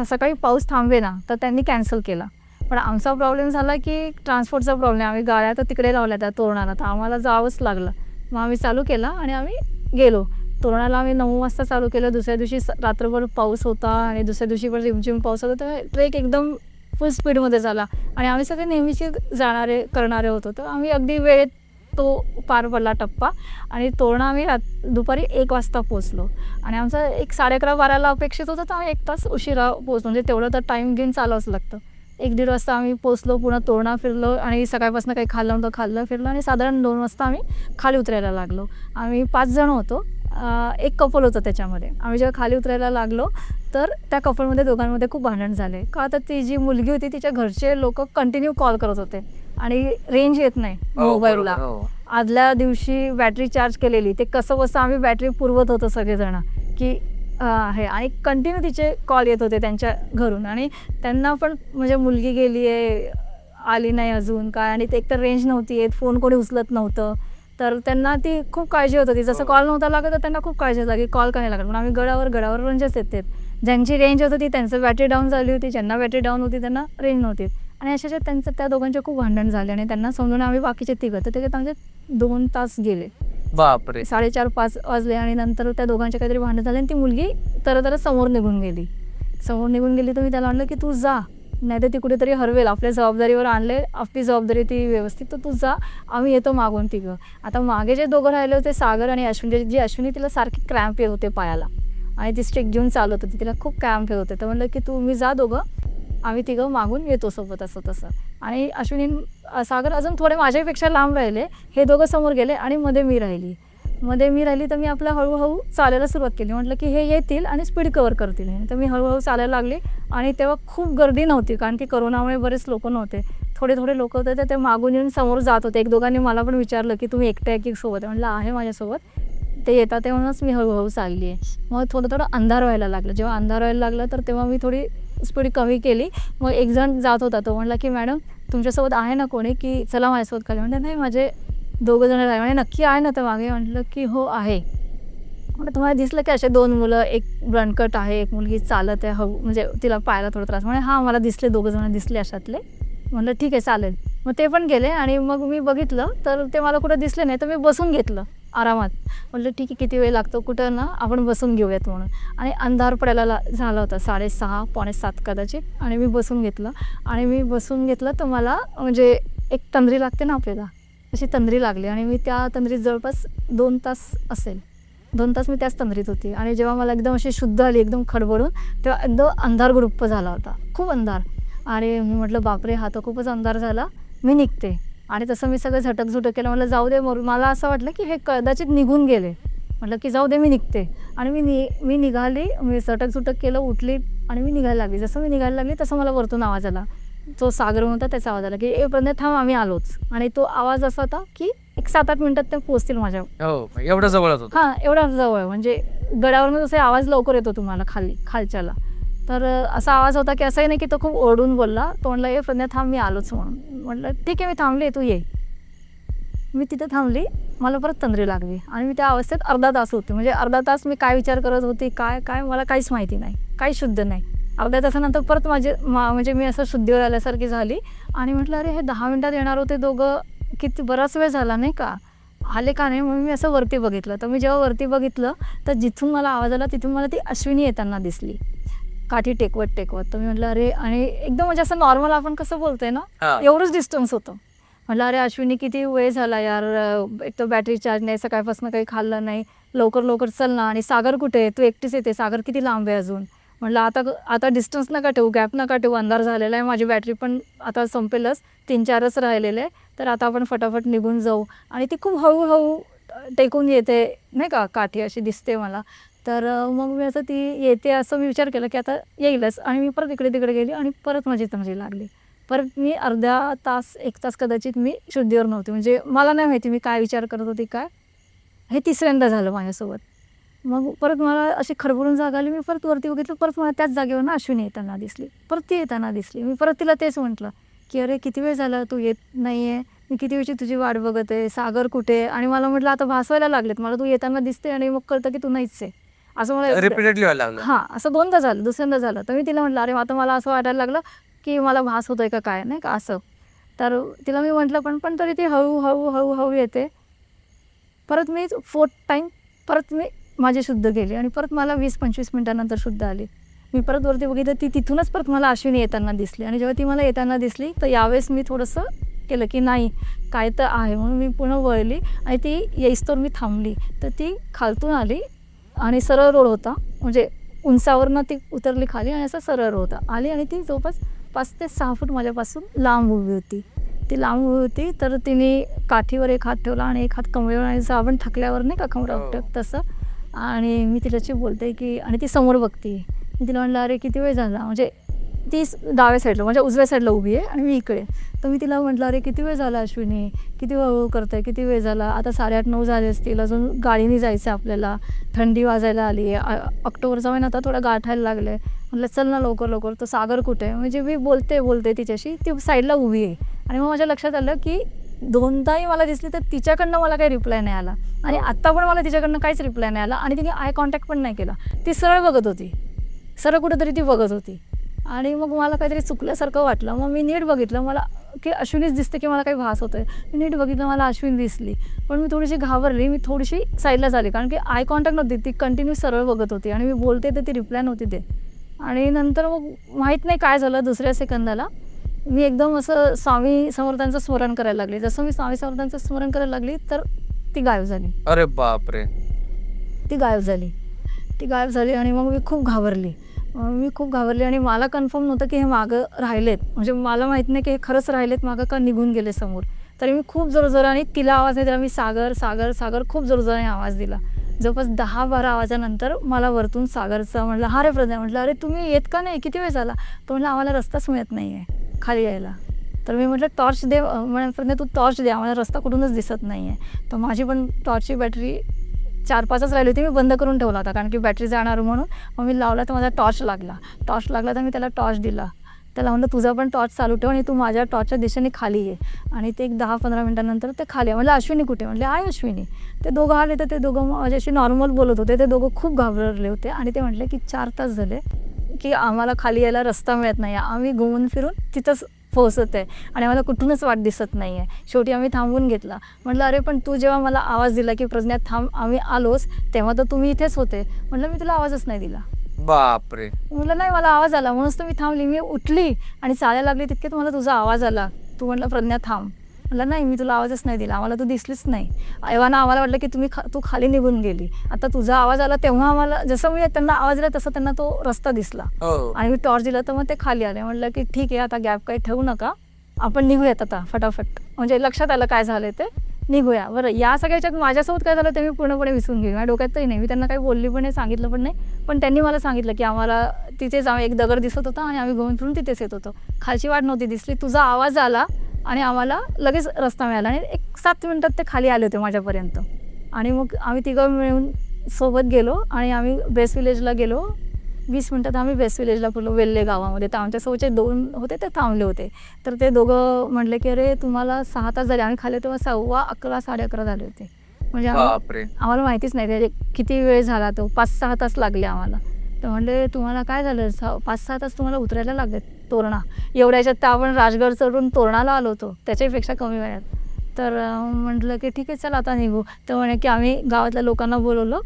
सकाळी पाऊस थांबेना तर त्यांनी कॅन्सल केला. पण आमचा प्रॉब्लेम झाला की ट्रान्सपोर्टचा प्रॉब्लेम. आम्ही गाड्या तर तिकडे लावल्या त्या तोरणाला, तर आम्हाला जावंच लागलं. मग आम्ही चालू केला आणि आम्ही गेलो तोरणाला. आम्ही 9 वाजता चालू केलं. दुसऱ्या दिवशी रात्रभर पाऊस होता आणि दुसऱ्या दिवशी पण रिमझिम पाऊस होता. तर ट्रेक एकदम फुल स्पीडमध्ये झाला आणि आम्ही सगळे नेहमीचे करणारे होतो. तर आम्ही अगदी वेळेत तो पार पडला टप्पा आणि तोरणा आम्ही दुपारी 1 वाजता पोचलो. आणि आमचा एक 11:30-12ला अपेक्षित होतं, तर आम्ही 1 तास उशिरा पोचलो. म्हणजे तेवढं तर टाईम घेऊन चालावंच लागतं. 1-1.5 वाजता आम्ही पोचलो, पुन्हा तोरणा फिरलो आणि सकाळपासून काही खाल्लं नव्हतं, खाल्लं फिरलं आणि साधारण 2 वाजता आम्ही खाली उतरायला लागलो. आम्ही 5 जण होतो, एक कपल होतं त्याच्यामध्ये. आम्ही जेव्हा खाली उतरायला लागलो तर त्या कपलमध्ये दोघांमध्ये खूप भांडण झाले. का तर ती जी मुलगी होती तिच्या घरचे लोक कंटिन्यू कॉल करत होते आणि रेंज येत नाही मोबाईलला. आदल्या दिवशी बॅटरी चार्ज केलेली, ते कसं बसं आम्ही बॅटरी पुरवत होतो सगळेजण की आहे. आणि कंटिन्यू तिचे कॉल येत होते त्यांच्या घरून आणि त्यांना पण म्हणजे मुलगी गेली आहे, आली नाही अजून काय, आणि ते एकतर रेंज नव्हती येत, फोन कोणी उचलत नव्हतं. तर त्यांना ती खूप काळजी होत होती. जसं कॉल नव्हता लागत तर त्यांना खूप काळजी होती की कॉल का नाही लागत. पण आम्ही गडावर रेंजच येते. ज्यांची रेंज होत होती त्यांचं बॅटरी डाऊन झाली होती, ज्यांना बॅटरी डाऊन होती त्यांना रेंज नव्हती. आणि अशाच्या त्यांचं त्या दोघांचे खूप भांडण झाले आणि त्यांना समजून आम्ही बाकीचे तिघं, तर त्याच्यात आमचे 2 तास गेले. बापरे. 4:30-5 वाजले आणि नंतर त्या दोघांचे काहीतरी भांडण झाले आणि ती मुलगी तर समोर निघून गेली. तर मी त्याला म्हणलं की तू जा, नाही तर ती कुठेतरी हरवेल. आपल्या जबाबदारीवर आणले, आपली जबाबदारी ती व्यवस्थित, तर तू जा, आम्ही येतो मागून तिघं. आता मागे जे दोघं राहिले होते सागर आणि अश्विनी, जी अश्विनी तिला सारखी क्रॅम्प येत होते पायाला आणि ती स्टिक घेऊन चालत होती, तिला खूप क्रॅम्प येत होते. तर म्हणलं की तुम्ही जा दोघं, आम्ही तिघं मागून येतो सोबत असं तसं. आणि अश्विनी सागर अजून थोडे माझ्यापेक्षा लांब राहिले, हे दोघं समोर गेले आणि मध्ये मी राहिली. तर मी आपलं हळूहळू चालायला सुरुवात केली. म्हटलं की हे येतील आणि स्पीड कवर करतील. तर मी हळूहळू चालायला लागली आणि तेव्हा खूप गर्दी नव्हती, कारण की करोनामुळे बरेच लोक नव्हते, थोडे लोक होते. तर ते मागून येऊन समोर जात होते. एक दोघांनी मला पण विचारलं की तुम्ही एकट्या की सोबत आहे. म्हटलं आहे माझ्यासोबत. ते येतात तेव्हाच मी हळूहळू चालली आहे. मग थोडं अंधार व्हायला लागलं. जेव्हा अंधार व्हायला लागला तर तेव्हा मी थोडी स्पीड कमी केली. मग एक जण जात होता, तो म्हणला की मॅडम तुमच्यासोबत आहे ना कोणी, की चला माझ्यासोबत खाली. म्हणजे नाही, माझे 2 जण आहे. म्हणजे नक्की आहे ना तर मागे. म्हटलं की हो आहे. म्हटलं तुम्हाला दिसलं की असे 2 मुलं, एक ब्रनकट आहे, एक मुलगी चालत आहे हळू, म्हणजे तिला पायाला थोडा त्रास. म्हणजे हां मला दिसले, 2 जण दिसले अशातले. म्हटलं ठीक आहे चालेल. मग ते पण गेले आणि मग मी बघितलं तर ते मला कुठं दिसले नाही, तर मी बसून घेतलं आरामात. म्हटलं ठीक आहे, किती वेळ लागतो, कुठं ना आपण बसून घेऊयात म्हणून. आणि अंधार पडायला झाला होता, 6:30 पावणे 7 कदाचित. आणि मी बसून घेतलं तर मला म्हणजे एक तंद्री लागते ना आपल्याला, अशी तंद्री लागली. आणि मी त्या तंद्रीत जवळपास 2 तास असेल, 2 तास मी त्याच तंद्रीत होती. आणि जेव्हा मला एकदम अशी शुद्ध आली एकदम खडबडून, तेव्हा एकदम अंधार ग्रुप झाला होता, खूप अंधार. आणि मी म्हटलं बापरे, हा तर खूपच अंधार झाला, मी निघते. आणि तसं मी सगळं झटक केलं. म्हटलं जाऊ दे, मला असं वाटलं की हे कदाचित निघून गेले. म्हटलं की जाऊ दे, मी निघते. आणि मी निघाली, मी झटक केलं, उठली आणि मी निघायला लागली. जसं मी निघायला लागली तसं मला वरतून आवाज आला, तो सागर होता त्याचा आवाज आला की ए प्रज्ञा थांब, आम्ही आलोच. आणि तो आवाज असा होता की एक 7-8 मिनिटात ते पोहोचतील माझ्या. हो, एवढं जवळच होतं. हां, एवढा जवळ, म्हणजे गडावरून जसे आवाज लवकर येतो तुम्हाला खालच्याला. तर असा आवाज होता की असंही नाही की तो खूप ओरडून बोलला. तो म्हणला ए प्रज्ञा थांब, मी आलोच म्हणून. म्हटलं ठीक आहे, मी थांबले, तू ये. मी तिथं थांबली, मला परत तंद्री लागली आणि मी त्या अवस्थेत अर्धा तास होते. म्हणजे अर्धा तास मी काय विचार करत होते, काय काय मला काहीच माहिती नाही, काही शुद्ध नाही. अर्ध्या तासानंतर परत म्हणजे मी असं शुद्धीवर आल्यासारखी झाली आणि म्हटलं अरे हे 10 मिनिटात येणार होते दोघं, किती बराच वेळ झाला नाही का, आले का नाही. म्हणून मी असं वरती बघितलं. तर मी जेव्हा वरती बघितलं तर जिथून मला आवाज आला तिथून मला ती अश्विनी येताना दिसली, काठी टेकवत टेकवत. तर मी म्हटलं अरे, आणि एकदम म्हणजे असं नॉर्मल आपण कसं बोलतोय ना, एवढंच डिस्टन्स होतं. म्हटलं अरे अश्विनी किती वेळ झाला यार, एक तर बॅटरी चार्ज नाही, सकाळपासून काही खाल्लं नाही, लवकर लवकर चल ना. आणि सागर कुठे आहे, तू एकटीच येते, सागर किती लांब आहे अजून. म्हटलं आता डिस्टन्स नका ठेवू, गॅप नका ठेवू, अंधार झालेला आहे, माझी बॅटरी पण आता संपेलच, 3-4च राहिलेले आहे, तर आता आपण फटाफट निघून जाऊ. आणि ती खूप हळूहळू टेकून येते नाही का, काठी अशी दिसते मला. तर मग मी असं ती येते असं मी विचार केला की आता येईलच. आणि मी परत इकडे तिकडे गेली आणि परत माझी तंद्री लागली. परत मी अर्धा तास 1 तास कदाचित मी शुद्धीवर नव्हते. म्हणजे मला नाही माहिती मी काय विचार करत होती काय. हे तिसऱ्यांदा झालं माझ्यासोबत. मग परत मला अशी खडबडून जाग आली. मी परत वरती बघितलं, परत मला त्याच जागेवर ना अश्विनी येताना दिसली, परत ती येताना दिसली. मी परत तिला तेच म्हटलं की अरे किती वेळ झाला तू येत नाही आहे, मी किती वेळची तुझी वाट बघत आहे, सागर कुठे. आणि मला म्हटलं आता भासवायला लागलेत, मला तू येताना दिसते आणि मग कळतं की तू नाहीच आहे, असं मला रिपीटेडली व्हायला लागलं. हां, असं 2दा झालं, दुसऱ्यांदा झालं. तर मी तिला म्हटलं अरे आता मला असं वाटायला लागलं की मला भास होतोय का काय नाही का असं. तर तिला मी म्हटलं पण तरी ती हळूहळू हळूहळू येते. परत मी 4th टाईम परत मी माझी शुद्ध गेली आणि परत मला 20-25 मिनिटानंतर शुद्ध आली. मी परत वरती बघितलं, ती तिथूनच परत मला अश्विनी येताना दिसली. आणि जेव्हा ती मला येताना दिसली तर यावेळेस मी थोडंसं केलं की नाही काय तर आहे, म्हणून मी पुन्हा वळली आणि ती येईस्तोवर मी थांबली. तर ती खालतून आली आणि सरळ रोड होता, म्हणजे उंचावरनं ती उतरली खाली आणि असा सरळ रोड होता. आली आणि ती जवळपास 5 ते 6 फूट माझ्यापासून लांब उभी होती. ती लांब उभी होती. तर तिने काठीवर एक हात ठेवला आणि एक हात कमरेवर, आणि जसं आपण थकल्यावर नाही का कमरा उठत तसं. आणि मी तिच्याशी बोलते की, आणि ती समोर बघते. मी तिला म्हटलं अरे किती वेळ झाला, म्हणजे ती डाव्या साईडला म्हणजे उजव्या साईडला उभी आहे आणि मी इकडे. तर मी तिला म्हटलं अरे किती वेळ झाला अश्विनी, किती हळूहळू करताय, किती वेळ झाला, आता 8:30-9 झाले असतील, अजून गाडीने जायचं आपल्याला, थंडी वाजायला आली आहे, ऑक्टोबरचा महिना आता थोडा गाठायला लागलं आहे. म्हटलं चल ना लवकर लवकर. तर सागर कुठे आहे, म्हणजे मी बोलते तिच्याशी, ती साईडला उभी आहे. आणि मग माझ्या लक्षात आलं की 2दाही मला दिसली तर तिच्याकडनं मला काही रिप्लाय नाही आला, आणि आत्ता पण मला तिच्याकडनं काहीच रिप्लाय नाही आला. आणि तिने आय कॉन्टॅक्ट पण नाही केला, ती सरळ बघत होती, सरळ कुठेतरी ती बघत होती. आणि मग मला काहीतरी चुकल्यासारखं वाटलं. मग मी नीट बघितलं, मला की अश्विनीच दिसते की मला काही भास होतं आहे. मी नीट बघितलं, मला अश्विनी दिसली. पण मी थोडीशी घाबरली, मी थोडीशी साईडला झाली, कारण की आय कॉन्टॅक्ट नव्हती, ती कंटिन्यू सरळ बघत होती आणि मी बोलते तर ती रिप्लाय नव्हती देत. आणि नंतर मग माहीत नाही काय झालं, दुसऱ्या सेकंदाला मी एकदम असं स्वामी समर्थांचं स्मरण करायला लागले. जसं मी स्वामी समर्थांचं स्मरण करायला लागली तर ती गायब झाली. अरे बापरे. ती गायब झाली आणि मग मी खूप घाबरली आणि मला कन्फर्म नव्हतं की हे मागं राहिलेत, म्हणजे मला माहीत नाही की हे खरंच राहिलेत मागं का निघून गेले समोर. तरी मी खूप जोरजोराने तिला आवाज नाही दिला, मी सागर सागर सागर खूप जोरजोराने आवाज दिला. जवळपास 10-12 आवाजानंतर मला वरतून सागरचा म्हटलं हा रे प्रज्ञा, म्हटलं अरे तुम्ही येत का नाही, किती वेळ झाला. तो म्हटलं आम्हाला रस्ताच मिळत नाही आहे खाली यायला. तर मी म्हटलं टॉर्च दे, प्रज्ञा तू टॉर्च दे, आम्हाला रस्ता कुठूनच दिसत नाही आहे. तर माझी पण टॉर्चची बॅटरी 4-5च राहिली होती, मी बंद करून ठेवला होता कारण की बॅटरी जाणार म्हणून. मग मी लावला तर माझा टॉर्च लागला तर मी त्याला टॉर्च दिला. त्याला म्हणलं तुझा पण टॉर्च चालू ठेव आणि तू माझ्या टॉर्चच्या दिशेने खाली ये. आणि ते एक 10-15 मिनिटानंतर ते खाली आहे. म्हटलं अश्विनी कुठे, म्हटले आहे अश्विनी. ते दोघं आले तर ते दोघं माझ्याशी नॉर्मल बोलत होते. ते दोघं खूप घाबरले होते आणि ते म्हटले की 4 तास झाले की आम्हाला खाली यायला रस्ता मिळत नाही आहे, आम्ही घुमून फिरून तिथंच पोहोचत आहे आणि आम्हाला कुठूनच वाट दिसत नाही आहे. शेवटी आम्ही थांबून घेतला. म्हटलं अरे पण तू जेव्हा मला आवाज दिला की प्रज्ञा थांब, आम्ही आलोच, तेव्हा तर तुम्ही इथेच होते. म्हटलं मी तुला आवाजच नाही दिला. बापरे. म्हटलं नाही मला आवाज आला म्हणूनच तर मी थांबली. मी उठली आणि चालायला लागली तितक्यात मला तुझा आवाज आला. तू म्हटलं प्रज्ञा थांब. म्हटलं नाही मी तुला आवाजच नाही दिला, आम्हाला तू दिसलीच नाही. एव्हाना आम्हाला वाटलं की तू खाली निघून गेली. आता तुझा आवाज आला तेव्हा आम्हाला, जसं मी त्यांना आवाज दिला तसं त्यांना तो रस्ता दिसला आणि मी टॉर्च दिला तर मग ते खाली आले. म्हटलं की ठीक आहे आता गॅप काही ठेवू नका, आपण निघूयात आता फटाफट. म्हणजे लक्षात आलं काय झालं ते, निघूया. बरं या सगळ्याच्यात माझ्यासोबत काय झालं ते मी पूर्णपणे विसरून गेली. माझ्या डोक्यातही नाही, मी त्यांना काही बोलली पण नाही, सांगितलं पण नाही. पण त्यांनी मला सांगितलं की आम्हाला तिथेच एक दगड दिसत होता आणि आम्ही घुमून फिरून तिथेच येत होतो, खालची वाट नव्हती दिसली. तुझा आवाज आला आणि आम्हाला लगेच रस्ता मिळाला आणि एक 7 मिनिटात ते खाली आले होते माझ्यापर्यंत. आणि मग आम्ही तिघं मिळून सोबत गेलो आणि आम्ही बेस विलेजला गेलो. 20 मिनिटात आम्ही बेस्ट विलेजला पोहोचलो, वेल्हे गावामध्ये. तर आमच्यासोबतचे 2 होते ते थांबले होते. तर ते दोघं म्हटले की अरे तुम्हाला 6 तास झाले. आम्ही खाली तेव्हा 11:15 11:30 झाले होते. म्हणजे बापरे. आम्हाला माहितीच नाही ते किती वेळ झाला, तो 5-6 तास लागले आम्हाला. तर म्हटले तुम्हाला काय झालं, 5-6 तास तुम्हाला उतरायला लागले तोरणा एवढ्याच्यात. तर आपण राजगड चढून तोरणाला आलो होतो, त्याच्यापेक्षा कमी वेळात. तर म्हटलं की ठीक आहे चला आता निघू. तर म्हणे की आम्ही गावातल्या लोकांना बोलवलं.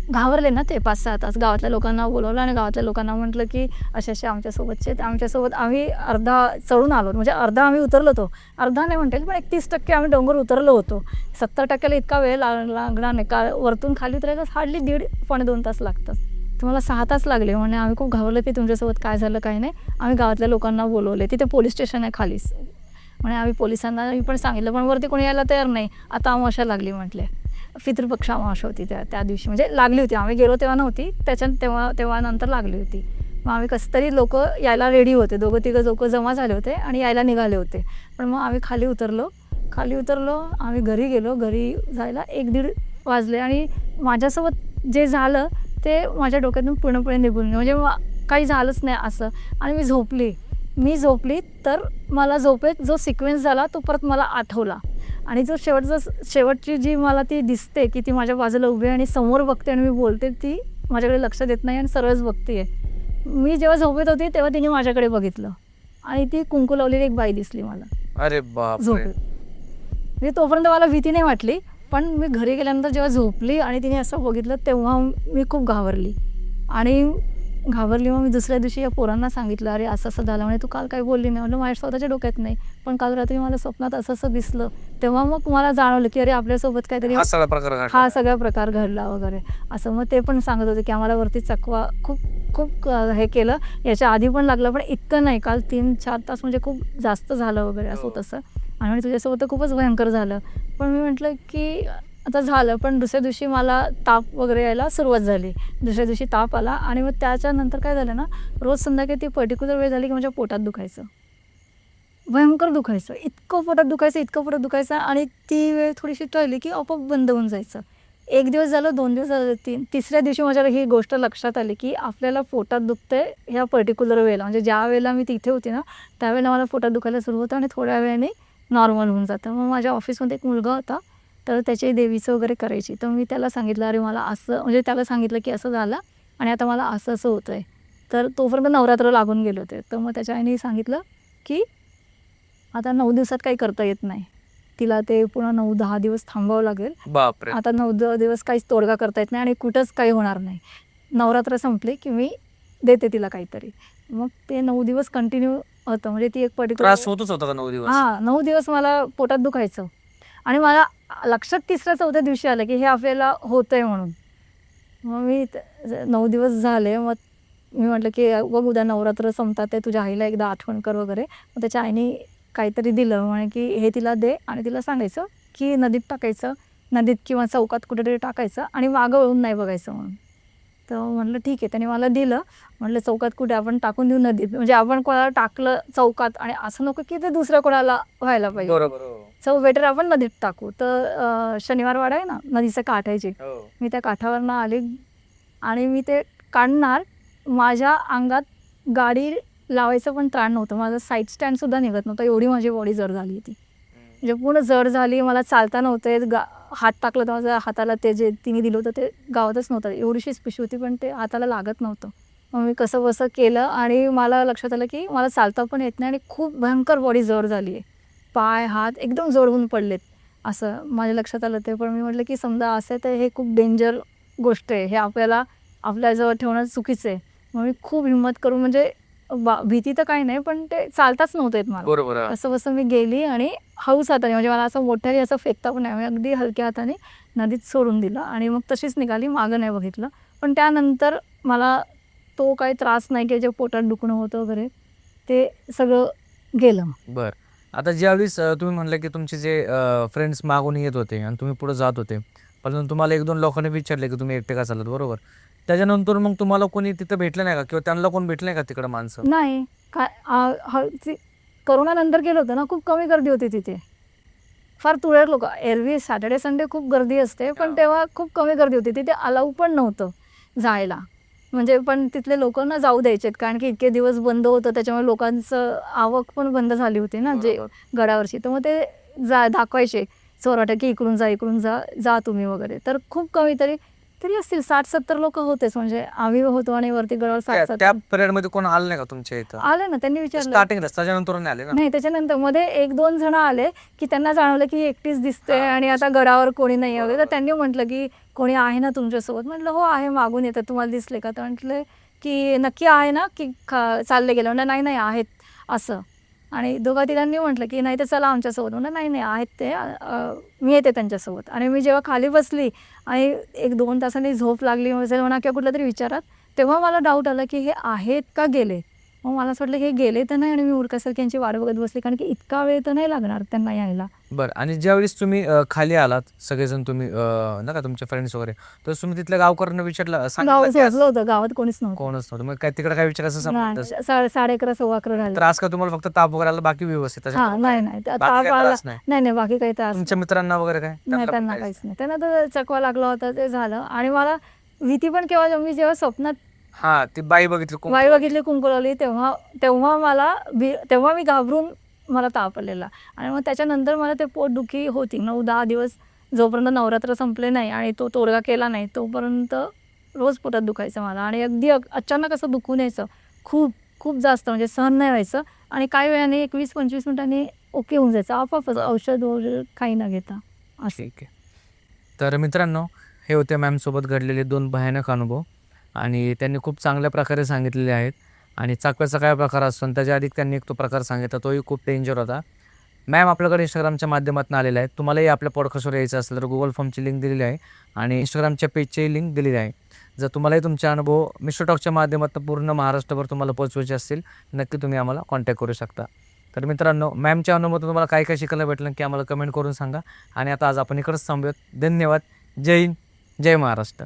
घाबरले ना ते 5-6 तास. गावातल्या लोकांना बोलवलं आणि गावातल्या लोकांना म्हटलं की असे आमच्यासोबतचे. आमच्यासोबत आम्ही अर्धा चढून आलो, म्हणजे अर्धा आम्ही उतरलो होतो. अर्धा नाही म्हणता येईल, पण 31% आम्ही डोंगर उतरलो होतो. 70%ला इतका वेळ लागणार नाही, का वरतून खाली उतरायला हार्डली 1.5-2 तास लागतात. तुम्हाला 6 तास लागले. म्हणजे आम्ही खूप घाबरलो की तुमच्यासोबत काय झालं काय नाही. आम्ही गावातल्या लोकांना बोलवले. तिथे पोलीस स्टेशन आहे खालीच. म्हणजे आम्ही पोलिसांना पण सांगितलं, पण वरती कोणी यायला तयार नाही. आता अमावस्या लागली म्हटले. पितृपक्ष अमावस्या होती त्या दिवशी, म्हणजे लागली होती. आम्ही गेलो तेव्हा नव्हती, तेव्हा नंतर लागली होती. मग आम्ही कसं तरी लोक यायला रेडी होते, 2-3 लोक जमा झाले होते आणि यायला निघाले होते. पण मग आम्ही खाली उतरलो. आम्ही घरी गेलो. घरी जायला 1-1.5 वाजले. आणि माझ्यासोबत जे झालं ते माझ्या डोक्यातून पूर्णपणे निघून गेलं. म्हणजे काही झालंच नाही असं. आणि मी झोपली तर मला झोपेत जो सिक्वेन्स झाला तो परत मला आठवला. आणि जो शेवटची जी मला ती दिसते की ती माझ्या बाजूला उभी आहे आणि समोर बघते आणि मी बोलते, ती माझ्याकडे लक्ष देत नाही आणि सरळच बघते आहे. मी जेव्हा झोपेत होती तेव्हा तिने माझ्याकडे बघितलं आणि ती कुंकू लावलेली एक बाई दिसली मला अरे बापरे. झोपेत. म्हणजे तोपर्यंत मला भीती नाही वाटली, पण मी घरी गेल्यानंतर जेव्हा झोपली आणि तिने असं बघितलं तेव्हा मी खूप घाबरली. मग मी दुसऱ्या दिवशी या पोरांना सांगितलं, अरे असं असं झालं. म्हणे तू काल काही बोलली नाही. म्हटलं माझ्या स्वतःच्या डोक्यात नाही, पण काल रात्री मला स्वप्नात असं असं दिसलं. तेव्हा मग मला जाणवलं की अरे आपल्यासोबत काहीतरी हा सगळा प्रकार घडला वगैरे असं. मग ते पण सांगत होते की आम्हाला वरती चकवा खूप हे केलं. याच्या आधी पण लागलं, पण इतकं नाही. काल 3-4 तास म्हणजे खूप जास्त झालं वगैरे असं तसं. आणि म्हणजे तुझ्यासोबत तर खूपच भयंकर झालं. पण मी म्हटलं की आता झालं. पण दुसऱ्या दिवशी मला ताप वगैरे यायला सुरुवात झाली. दुसऱ्या दिवशी ताप आला आणि मग त्याच्यानंतर काय झालं ना, रोज संध्याकाळी ती पर्टिक्युलर वेळ झाली की माझ्या पोटात दुखायचं, भयंकर दुखायचं. इतकं पोटात दुखायचं आणि ती वेळ थोडीशी टळली की आपोआप बंद होऊन जायचं. 1 दिवस झालं, 2 दिवस झालं, 3-तिसऱ्या दिवशी माझ्या ही गोष्ट लक्षात आली की आपल्याला पोटात दुखतंय ह्या पर्टिक्युलर वेळेला. म्हणजे ज्या वेळेला मी तिथे होती ना त्यावेळेला मला पोटात दुखायला सुरू होतं आणि थोड्या वेळाने नॉर्मल होऊन जातं. मग माझ्या ऑफिसमध्ये एक मुलगा होता, तर त्याची देवीचं वगैरे करायची. तर मी त्याला सांगितलं, अरे मला असं, म्हणजे त्याला सांगितलं की असं झालं आणि आता मला असं असं होतं आहे. तर तोपर्यंत नवरात्र लागून गेले होते. तर मग त्याच्या आईने सांगितलं की आता 9 दिवसात काही करता येत नाही, तिला ते पुन्हा 9-10 दिवस थांबावं लागेल. बापरे. आता 9 दिवस काहीच तोडगा करता येत नाही आणि कुठंच काही होणार नाही. नवरात्र संपले की मी देते तिला काहीतरी. मग ते 9 दिवस कंटिन्यू होतं. म्हणजे ती एक पर्टिक्युलर त्रास होतच होता का 9 दिवस? 9 दिवस मला पोटात दुखायचं. आणि मला लक्षात 3-4 दिवशी आलं की हे आपल्याला होतंय म्हणून. मग मी 9 दिवस झाले. मग मी म्हटलं की बघ उद्या नवरात्र संपतात आहे, तुझ्या आईला एकदा आठवण कर वगैरे. मग त्याच्या आईने काहीतरी दिलं, म्हणे की हे तिला दे आणि तिला सांगायचं की नदीत टाकायचं, नदीत किंवा चौकात कुठेतरी टाकायचं आणि मागं वळून नाही बघायचं म्हणून. तर म्हटलं ठीक आहे. त्याने मला दिलं. म्हटलं चौकात कुठे, आपण टाकून देऊ नदीत. म्हणजे आपण कोणाला टाकलं चौकात आणि असं नको की ते दुसऱ्या कोणाला व्हायला पाहिजे. बरोबर. सो बेटर आपण नदीत टाकू. तर शनिवार वाडा आहे ना, नदीचं काठ आहे जे, मी त्या काठावरनं आले आणि मी ते काढणार. माझ्या अंगात गाडी लावायचं पण त्राण नव्हतं. माझं साईड स्टँडसुद्धा निघत नव्हतं, एवढी माझी बॉडी जड झाली होती. म्हणजे पूर्ण जड झाली. मला चालता नव्हतं येत. हात टाकलं तर माझ्या हाताला ते जे तिने दिलं होतं ते गावातच नव्हतं. एवढीशीच पिशवी होती पण ते हाताला लागत नव्हतं. मग मी कसं बसं केलं आणि मला लक्षात आलं की मला चालता पण येत नाही आणि खूप भयंकर बॉडी जड झाली आहे. पाय हात एकदम जड होऊन पडलेत असं माझ्या लक्षात आलं ते. पण मी म्हटलं की समजा असं आहे तर हे खूप डेंजर गोष्ट आहे, हे आपल्याजवळ ठेवणं चुकीचं आहे. मग मी खूप हिंमत करून, म्हणजे भीती तर काही नाही, पण ते चालताच नव्हतं येत मला. बरोबर. असं बसं मी गेली आणि हळूच हाताने, म्हणजे मला असं मोठ्याने असं फेकता पण नाही, अगदी हलक्या हाताने नदीत सोडून दिलं आणि मग तशीच निघाली, मागं नाही बघितलं. पण त्यानंतर मला तो काही त्रास नाही की जे पोटात दुखणं होतं वगैरे, ते सगळं गेलं. बर. आता ज्यावेळेस तुम्ही म्हणलं की तुमचे जे फ्रेंड्स मागून येत होते आणि तुम्ही पुढे जात होते, पण तुम्हाला 1-2 लोकांनी विचारले की तुम्ही एकटे का चालत, बरोबर? त्याच्यानंतर मग तुम्हाला कोणी तिथं भेटलं नाही का, किंवा त्यांना कोण भेटलं नाही का तिकडे माणसं? नाही काय, करोनानंतर गेलो होतं ना, खूप कमी गर्दी होती तिथे. फार तुरळक लोक. एरवी सॅटर्डे संडे खूप गर्दी असते, पण तेव्हा खूप कमी गर्दी होती. तिथे अलाऊ पण नव्हतं जायला. म्हणजे पण तिथले लोक ना जाऊ द्यायचेत, कारण की इतके दिवस बंद होतं त्याच्यामुळे लोकांचं आवक पण बंद झाली होती ना जे बरोबर. गडावरची. तर मग ते दाखवायचे चोराटा की इकडून जा, इकडून जा, जा तुम्ही वगैरे. तर खूप कमी तरी तरी असतील 60-70 लोक होतेच, म्हणजे आम्ही होतो आणि वरती गडावर त्या 60-70 पिरियड मध्ये कोण आलं नाही का तुमच्या इथं? आले ना. त्यांनी विचारलं स्टार्टिंगला त्याच्यानंतर नाही आले ना? नाही, त्याच्यानंतर मध्ये 1-2 जण आले, की त्यांना जाणवलं की ही एकटीच दिसते आणि आता गडावर कोणी नाही आहे वगैरे. तर त्यांनी म्हटलं की कोणी आहे ना तुमच्यासोबत? म्हटलं हो आहे, मागून येतात, तुम्हाला दिसले का? तर म्हटले की नक्की आहे ना की चालले गेले? म्हणलं नाही नाही आहेत असं. आणि दोघा-तिघांनी म्हटलं की नाही तर चला आमच्यासोबत. म्हणलं नाही नाही आहेत ते, मी येते त्यांच्यासोबत. आणि मी जेव्हा खाली बसली आणि 1-2 तासांनी झोप लागली असेल म्हणा किंवा कुठल्या तरी विचारात, तेव्हा मला डाऊट आला की हे आहेत का गेले? मग मला असं वाटलं हे गेले तर नाही आणि मी मूर्खासारखी यांची वाट बघत बसली, कारण की इतका वेळ तर नाही लागणार त्यांना यायला. बरं. आणि ज्यावेळेस तुम्ही खाली आलात सगळेजण तुम्ही नाही का तुमचे फ्रेंड्स वगैरे, तर तुम्ही तिथल्या गावकऱ्यांना विचारलं, गाव सांगितलं की झोपलं होतं, गावात कोणीच नव्हतं. कोणच नव्हतं? मग काय तिकडे काय विचारायचं संबंध? नाही, 11:30 राहिले. त्रास का तुम्हाला फक्त ताप वगैरे आला, बाकी व्यवस्थित त्याच्यात? हां, नाही नाही बाकी ताप काही आला. त्रास नाही? नाही नाही, बाकी काही त्रास तुमच्या मित्रांना वगैरे काय? नाही, पण त्यांना काहीच काहीच नाही. त्यांना तर चकवा लागला होता, ते झालं. आणि मला भीती पण केव्हा, मी जेव्हा स्वप्नात हां, ती बाई बघितली कुंकू वाई बघितली, कुंकू लावली, तेव्हा तेव्हा मला तेव्हा मी घाबरून मला ताप आलेला. आणि मग त्याच्यानंतर मला ते पोटदुखी होती 9-10 दिवस, जोपर्यंत नवरात्र संपले नाही आणि तो तोडगा केला नाही तोपर्यंत रोज पोटात दुखायचं मला. आणि अगदी अचानक असं दुखून यायचं खूप खूप जास्त, म्हणजे सहन नाही व्हायचं. आणि काही वेळाने 20-25 मिनिटांनी ओके होऊन जायचं आपोआपच, औषध वगैरे काही न घेता असं. ठीक आहे. तर मित्रांनो, हे होते मॅमसोबत घडलेले 2 भयानक अनुभव आणि त्यांनी खूप चांगल्या प्रकारे सांगितलेले आहेत. आणि चाकव्याचा काय प्रकार असतो आणि त्याच्या आधी त्यांनी एक तो प्रकार सांगितला, तोही खूप डेंजर होता. मॅम आपल्याकडे इंस्टाग्रामच्या माध्यमातून आलेल्या आहेत. तुम्हालाही आपल्या पॉडकास्टवर यायचं असेल तर गुगल फॉर्मची लिंक दिलेली आहे आणि इंस्टाग्रामच्या पेजचीही लिंक दिलेली आहे. जर तुम्हालाही तुमचे अनुभव मिस्टर टॉकच्या माध्यमातून पूर्ण महाराष्ट्रभर तुम्हाला पोहोचवायचे असतील, नक्की तुम्ही आम्हाला कॉन्टॅक्ट करू शकता. तर मित्रांनो, मॅमच्या अनुभवातून तुम्हाला काय काय शिकायला भेटलं की आम्हाला कमेंट करून सांगा. आणि आता आज आपण इकडंच थांबूयात. धन्यवाद. जय हिंद, जय महाराष्ट्र.